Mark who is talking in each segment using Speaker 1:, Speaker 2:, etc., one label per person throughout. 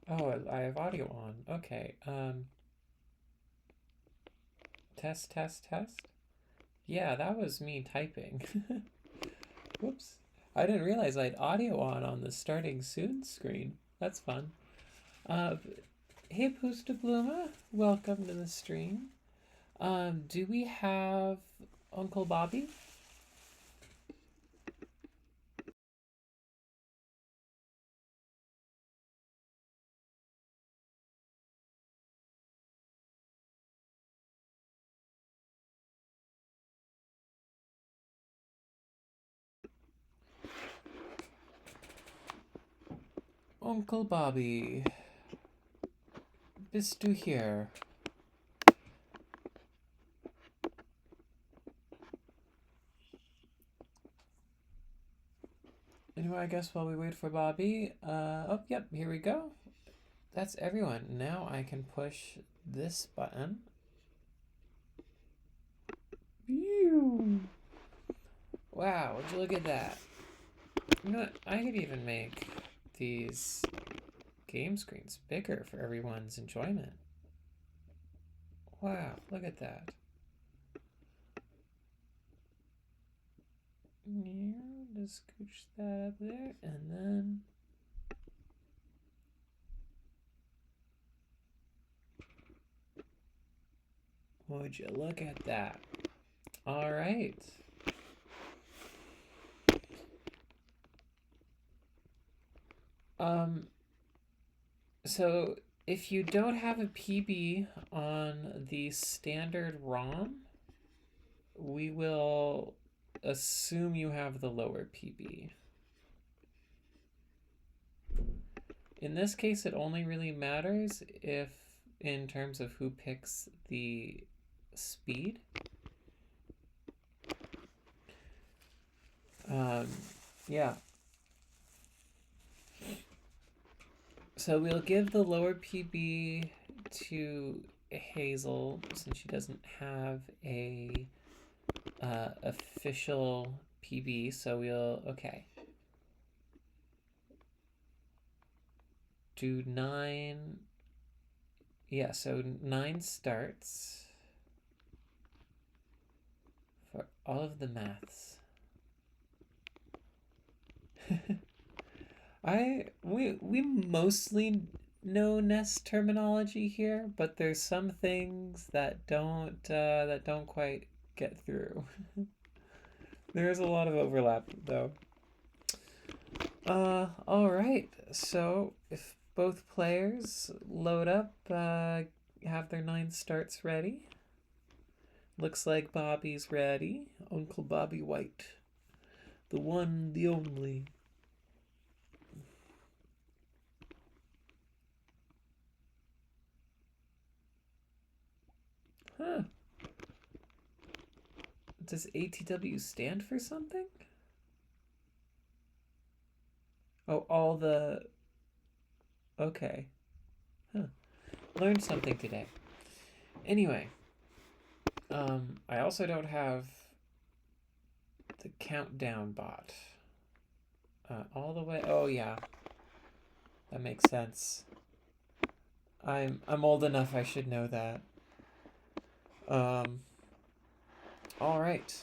Speaker 1: Oh, I have audio on. Okay. Test, test, test. Yeah, that was me typing. Whoops. I didn't realize I had audio on the starting soon screen. That's fun. Uh, hey, Bluma, welcome to the stream. Do we have Uncle Bobby? Uncle Bobby, bist du here? Anyway, I guess while we wait for Bobby, oh, yep, here we go. That's everyone. Now I can push this button. Phew. Wow, would you look at that? You know what? I could even make these game screens bigger for everyone's enjoyment. Wow, look at that. Just scooch that up there, and then would you look at that? All right. Um, so if you don't have a PB on the standard ROM, we will assume you have the lower PB. In this case, it only really matters if, in terms of who picks the speed. Um, yeah. So we'll give the lower PB to Hazel since she doesn't have a official PB. So we'll do 9. Yeah, so 9 starts for all of the maths. we mostly know Nest terminology here, but there's some things that don't quite get through. There's a lot of overlap though. All right. So if both players load up, have their 9 starts ready. Looks like Bobby's ready. Uncle Bobby White, the one, the only. Huh. Does ATW stand for something? Oh, all the. Okay. Huh. Learned something today. Anyway, I also don't have the countdown bot. All the way. Oh yeah, that makes sense. I'm old enough. I should know that. Um. All right.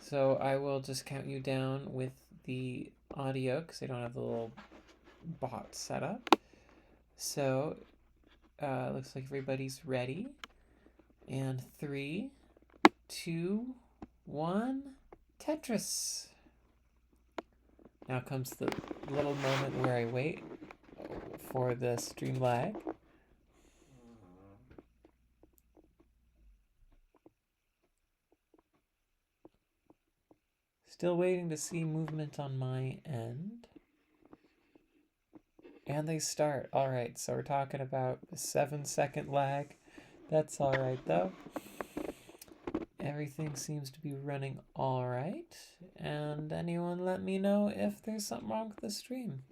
Speaker 1: So I will just count you down with the audio because I don't have the little bot set up. So looks like everybody's ready. And 3, 2, 1, Tetris. Now comes the little moment where I wait for the stream lag. Still waiting to see movement on my end. And they start. Alright, so we're talking about a 7-second lag. That's alright though. Everything seems to be running alright. And anyone let me know if there's something wrong with the stream.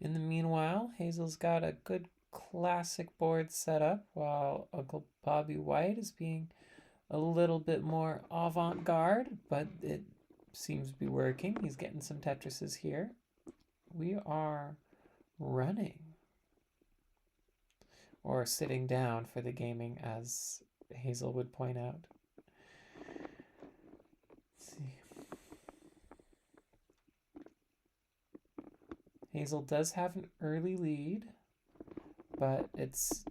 Speaker 1: In the meanwhile, Hazel's got a good classic board set up while Uncle Bobby White is being a little bit more avant-garde, but it seems to be working. He's getting some Tetrises here. We are running. or sitting down for the gaming, as Hazel would point out. Let's see. Hazel does have an early lead, but it's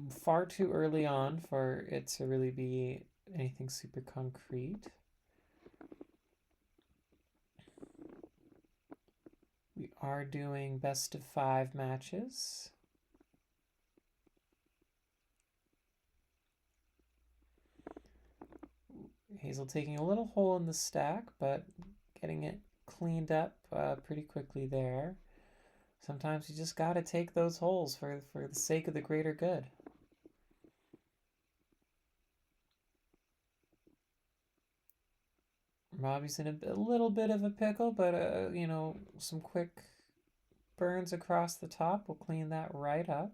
Speaker 1: far too early on for it to really be anything super concrete. We are doing best of 5 matches. Hazel taking a little hole in the stack, but getting it cleaned up pretty quickly there. Sometimes you just gotta take those holes for the sake of the greater good. Robbie's in a little bit of a pickle, but you know, some quick burns across the top will clean that right up.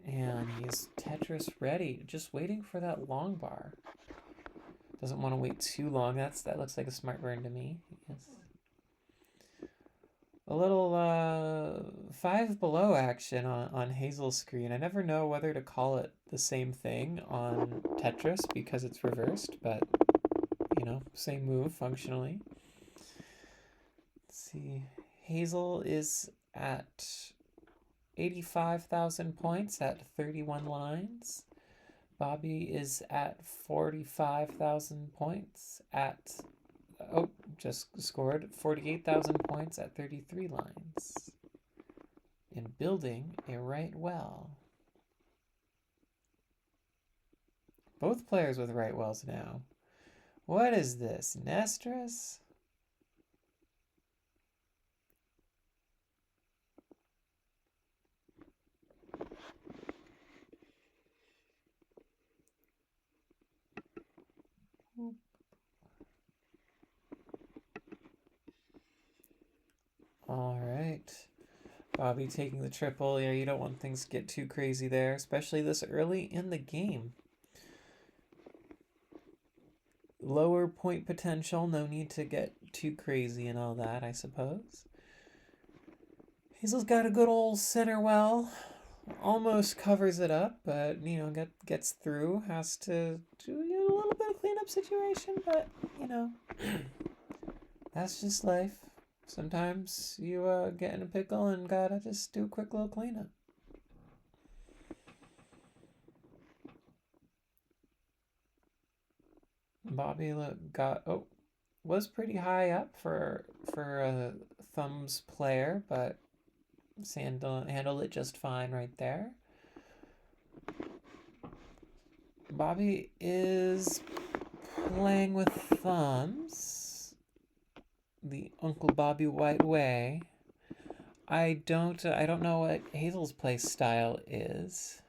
Speaker 1: And he's Tetris ready, just waiting for that long bar. Doesn't want to wait too long. That looks like a smart burn to me. Yes. A little 5 below action on Hazel's screen. I never know whether to call it the same thing on Tetris because it's reversed, but you know, same move functionally. Let's see. Hazel is at 85,000 points at 31 lines. Bobby is at 45,000 points at, just scored 48,000 points at 33 lines. And building a right well. Both players with right wells now. What is this, Nestris? All right. Bobby taking the triple. Yeah, you don't want things to get too crazy there, especially this early in the game. Lower point potential, no need to get too crazy and all that, I suppose. Hazel's got a good old center well. Almost covers it up, but, you know, gets through. Has to do a little bit of cleanup situation, but, you know, that's just life. Sometimes you get in a pickle and gotta just do a quick little cleanup. Bobby was pretty high up for a thumbs player, but handled it just fine right there. Bobby is playing with thumbs, the Uncle Bobby White way. I don't know what Hazel's play style is.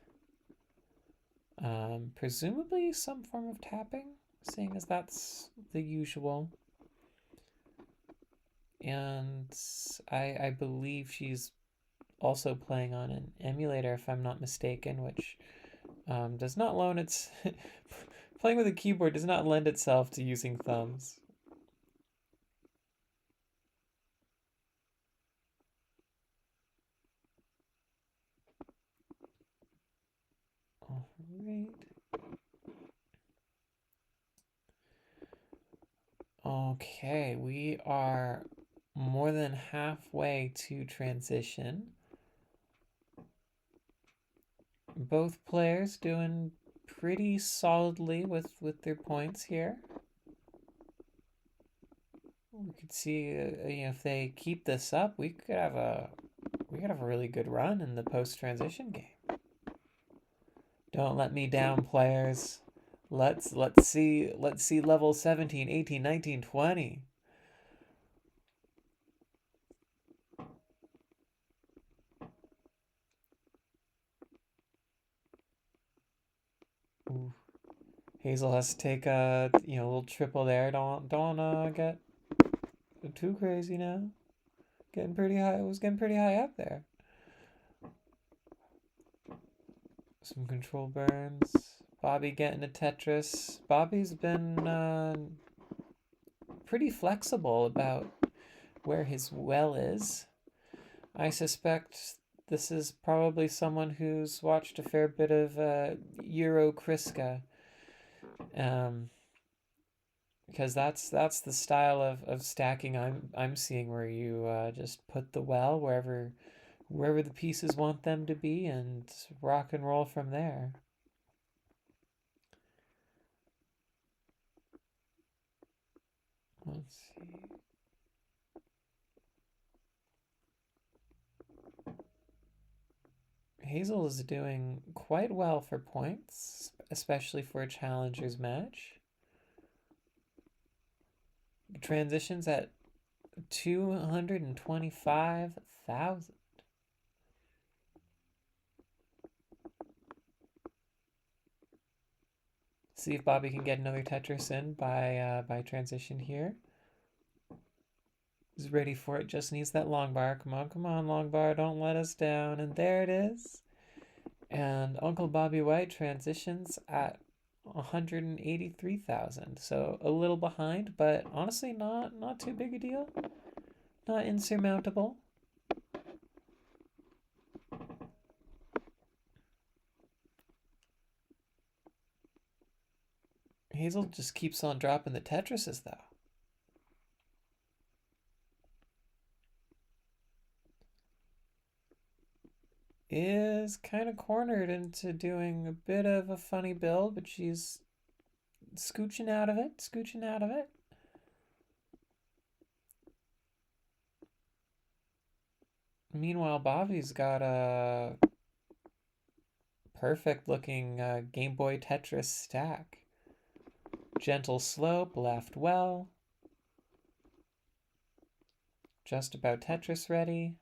Speaker 1: Presumably some form of tapping, seeing as that's the usual. And I believe she's also playing on an emulator, if I'm not mistaken, which does not loan its... Playing with a keyboard does not lend itself to using thumbs. All right. Okay, we are more than halfway to transition. Both players doing pretty solidly with their points here. We could see, you know, if they keep this up, we could have a really good run in the post-transition game. Don't let me down, players. Let's see level 17, 18, 19, 20. Ooh. Hazel has to take a little triple there. Don't get too crazy now. Getting pretty high. It was getting pretty high up there. Some control burns. Bobby getting a Tetris. Bobby's been pretty flexible about where his well is. I suspect This is probably someone who's watched a fair bit of Euro Kriska, um, because that's the style of stacking I'm seeing, where you just put the well wherever the pieces want them to be and rock and roll from there. Let's see. Hazel is doing quite well for points, especially for a challenger's match. Transitions at 225,000. See if Bobby can get another Tetris in by transition here. He's ready for it, just needs that long bar. Come on, long bar, don't let us down. And there it is. And Uncle Bobby White transitions at 183,000. So a little behind, but honestly not too big a deal. Not insurmountable. Hazel just keeps on dropping the Tetrises though. Is kind of cornered into doing a bit of a funny build, but she's scooching out of it, scooching out of it. Meanwhile, Bobby's got a perfect looking Game Boy Tetris stack. Gentle slope, left well. Just about Tetris ready.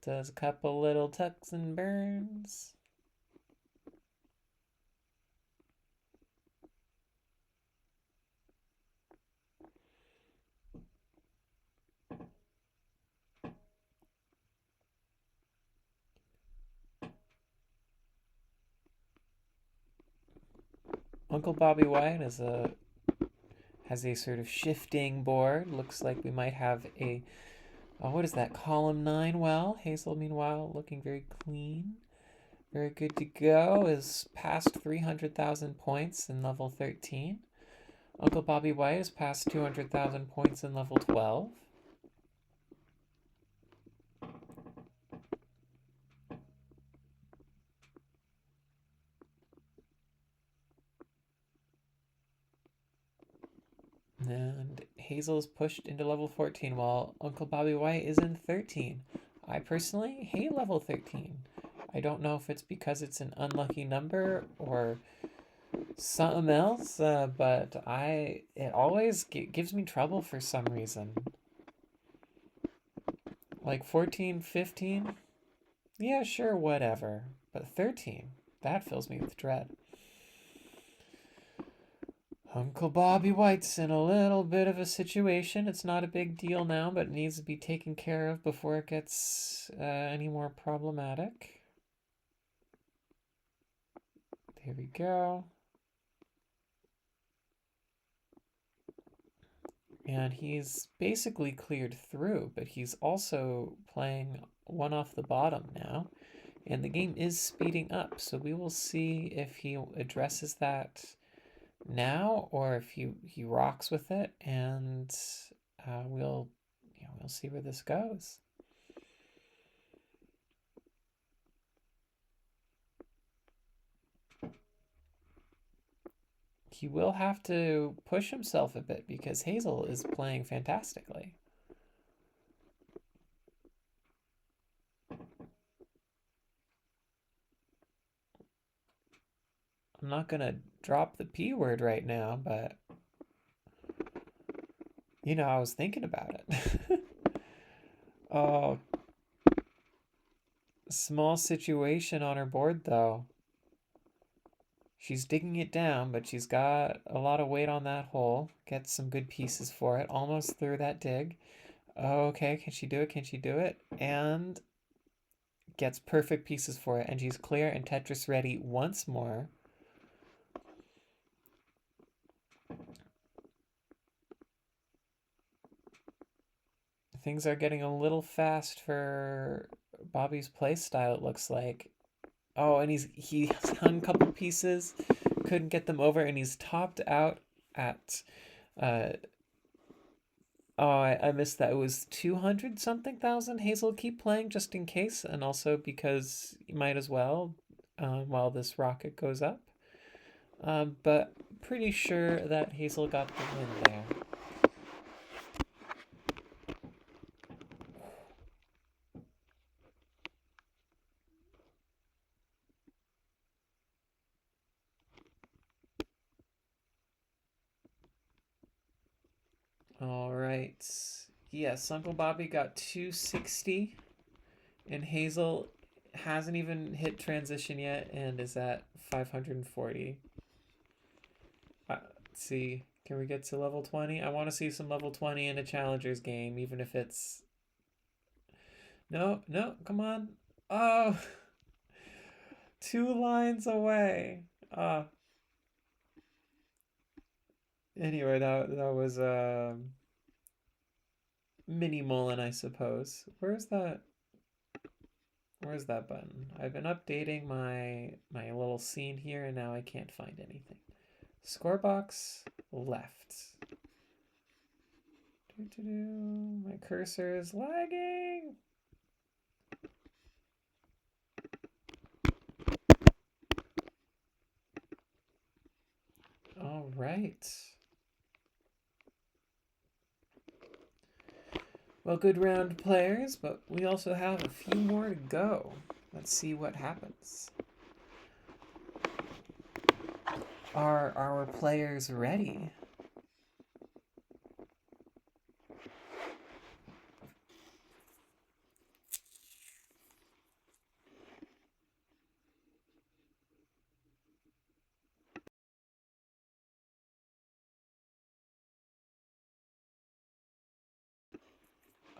Speaker 1: Does a couple little tucks and burns. Uncle Bobby White has a sort of shifting board. Looks like we might have a what is that, column 9 well. Hazel, meanwhile, looking very clean. Very good to go. Is past 300,000 points in level 13. Uncle Bobby White is past 200,000 points in level 12. And Hazel is pushed into level 14 while Uncle Bobby White is in 13. I personally hate level 13. I don't know if it's because it's an unlucky number or something else, but it always gives me trouble for some reason. Like 14, 15, yeah, sure, whatever. But 13, that fills me with dread. Uncle Bobby White's in a little bit of a situation. It's not a big deal now, but it needs to be taken care of before it gets any more problematic. There we go. And he's basically cleared through, but he's also playing one off the bottom now. And the game is speeding up, so we will see if he addresses that now or if he rocks with it, and we'll see where this goes. He will have to push himself a bit because Hazel is playing fantastically. I'm not gonna drop the P word right now, but I was thinking about it. Oh, small situation on her board though. She's digging it down, but she's got a lot of weight on that hole. Gets some good pieces for it. Almost through that dig. Okay, can she do it? Can she do it? And gets perfect pieces for it. And she's clear and Tetris ready once more. Things are getting a little fast for Bobby's play style, it looks like. Oh, and he hung a couple pieces, couldn't get them over, and he's topped out at uh oh, I missed that. It was 200 something thousand. Hazel, keep playing just in case, and also because you might as well while this rocket goes up. But pretty sure that Hazel got the win there. All right. Yes, Uncle Bobby got 260, and Hazel hasn't even hit transition yet and is at 540. Let's see. Can we get to level 20? I want to see some level 20 in a Challengers game, even if it's... No, no, come on. Oh, 2 lines away. Anyway, that was mini Mullen, I suppose. Where's that button? I've been updating my little scene here and now I can't find anything. Score box left. My cursor is lagging. All right. Well, good round, players, but we also have a few more to go. Let's see what happens. Are our players ready?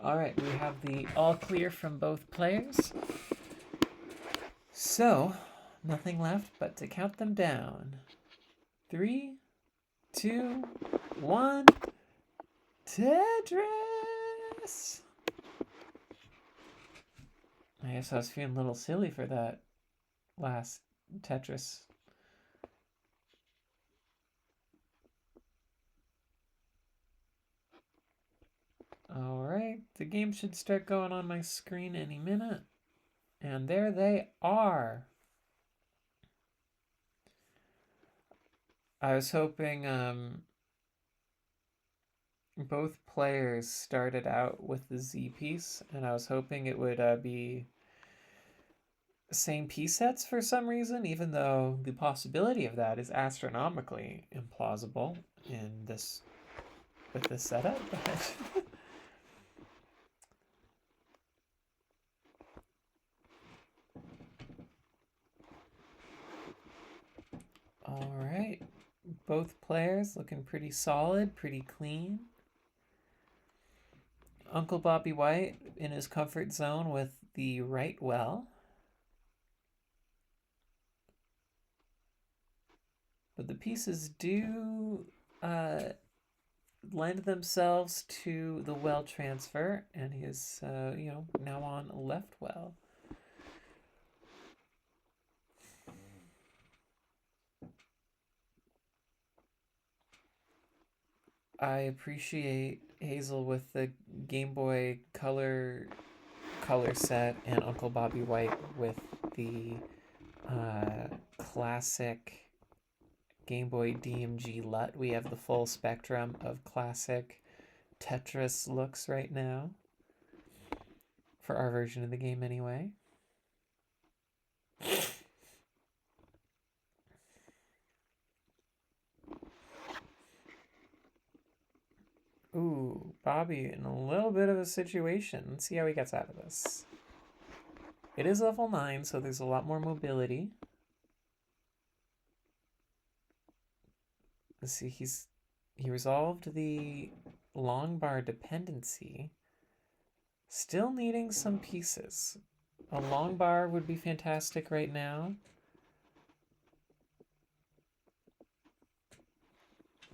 Speaker 1: All right, we have the all clear from both players. So, nothing left but to count them down. 3, 2, 1. Tetris! I guess I was feeling a little silly for that last Tetris. Alright, the game should start going on my screen any minute. And there they are. I was hoping both players started out with the Z piece, and I was hoping it would be same piece sets for some reason, even though the possibility of that is astronomically implausible with this setup. All right, both players looking pretty solid, pretty clean. Uncle Bobby White in his comfort zone with the right well. But the pieces do lend themselves to the well transfer, and he is, now on left well. I appreciate Hazel with the Game Boy color set, and Uncle Bobby White with the classic Game Boy DMG LUT. We have the full spectrum of classic Tetris looks right now. For our version of the game, anyway. Ooh, Bobby in a little bit of a situation. Let's see how he gets out of this. It is level 9, so there's a lot more mobility. Let's see, he resolved the long bar dependency. Still needing some pieces. A long bar would be fantastic right now.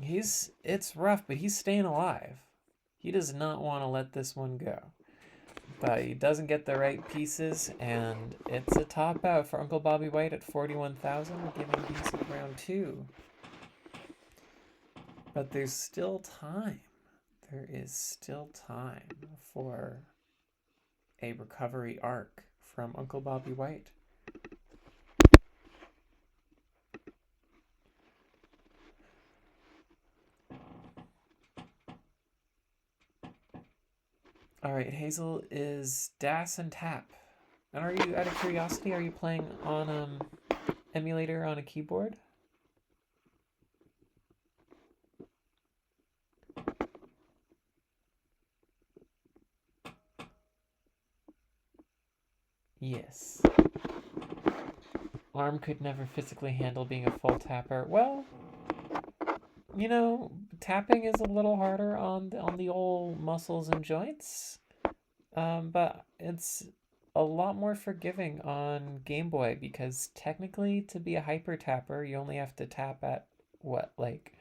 Speaker 1: It's rough, but he's staying alive. He does not want to let this one go. But he doesn't get the right pieces, and it's a top out for Uncle Bobby White at 41,000, giving decent round 2. But there's still time. There is still time for a recovery arc from Uncle Bobby White. All right, Hazel is DAS and tap. And are you, out of curiosity, are you playing on emulator on a keyboard? Yes. Arm could never physically handle being a full tapper. Well, you know, tapping is a little harder on the old muscles and joints, but it's a lot more forgiving on Game Boy because technically, to be a hyper tapper, you only have to tap at what, like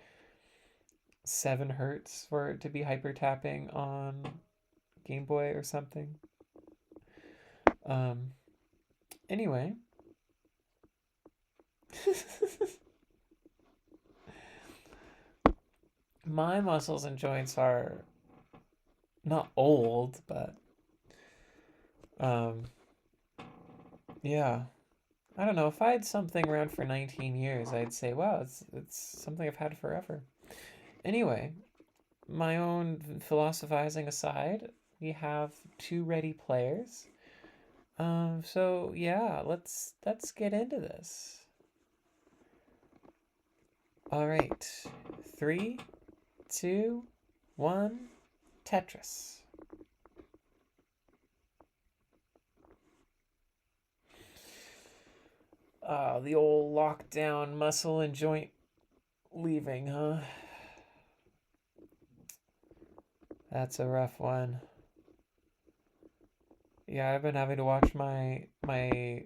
Speaker 1: 7 hertz for it to be hyper tapping on Game Boy or something. Anyway. My muscles and joints are not old, but yeah. I don't know, if I had something around for 19 years, I'd say, wow, it's something I've had forever. Anyway, my own philosophizing aside, we have 2 ready players. So yeah, let's get into this. All right, 3, 2, 1, Tetris. The old lockdown muscle and joint leaving, huh? That's a rough one. Yeah, I've been having to watch my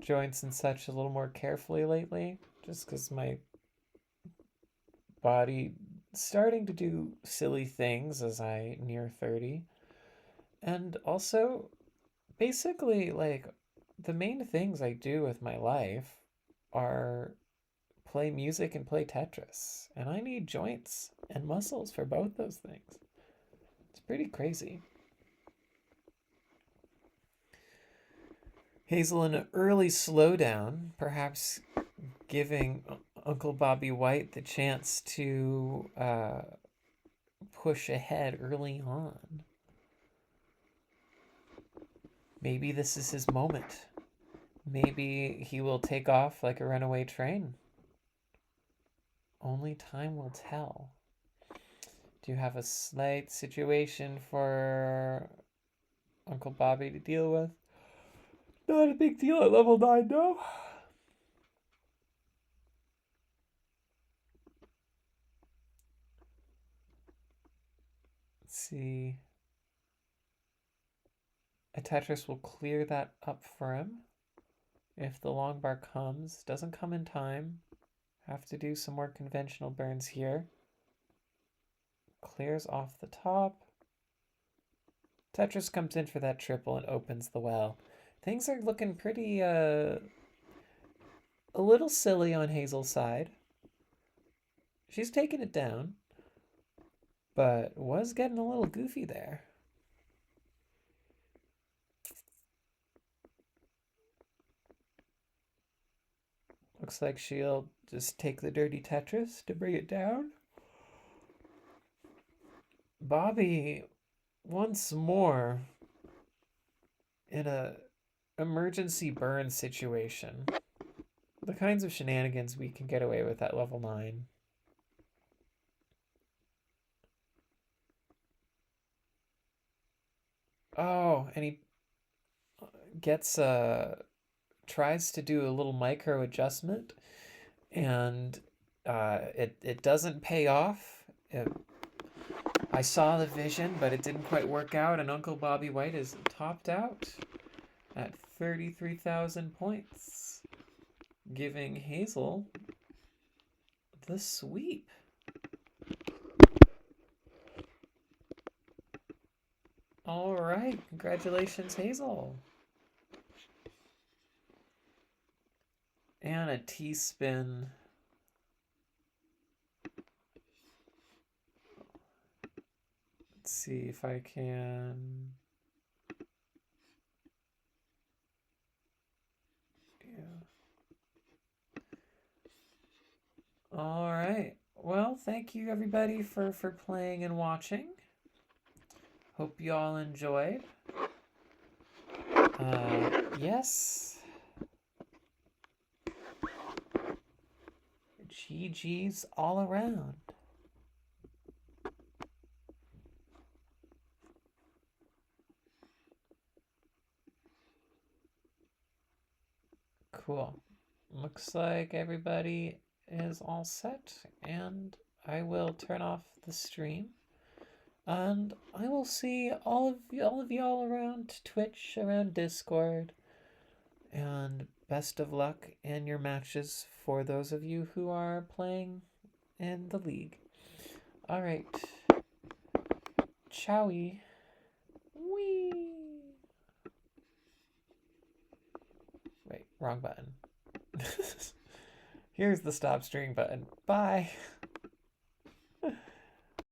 Speaker 1: joints and such a little more carefully lately, just because my body starting to do silly things as I near 30. And also, basically, like, the main things I do with my life are play music and play Tetris. And I need joints and muscles for both those things. It's pretty crazy. Hazel, an early slowdown, perhaps giving Uncle Bobby White the chance to push ahead early on. Maybe this is his moment. Maybe he will take off like a runaway train. Only time will tell. Do you have a slight situation for Uncle Bobby to deal with? Not a big deal at level 9, no. Let's see. A Tetris will clear that up for him. If the long bar comes, doesn't come in time. Have to do some more conventional burns here. Clears off the top. Tetris comes in for that triple and opens the well. Things are looking pretty, a little silly on Hazel's side. She's taking it down, but was getting a little goofy there. Looks like she'll just take the dirty Tetris to bring it down. Bobby, once more, in a emergency burn situation. The kinds of shenanigans we can get away with at level 9. Oh, and he gets tries to do a little micro adjustment, and it doesn't pay off. I saw the vision, but it didn't quite work out, and Uncle Bobby White is topped out at 33,000 points, giving Hazel the sweep. All right. Congratulations, Hazel. And a T-spin. Let's see if I can... All right. Well, thank you everybody for playing and watching. Hope you all enjoyed. Yes. GG's all around. Cool. Looks like everybody is all set, and I will turn off the stream. And I will see all of y'all around Twitch, around Discord. And best of luck in your matches for those of you who are playing in the league. All right. Chowie. Wee. Wait, wrong button. Here's the stop stream button. Bye.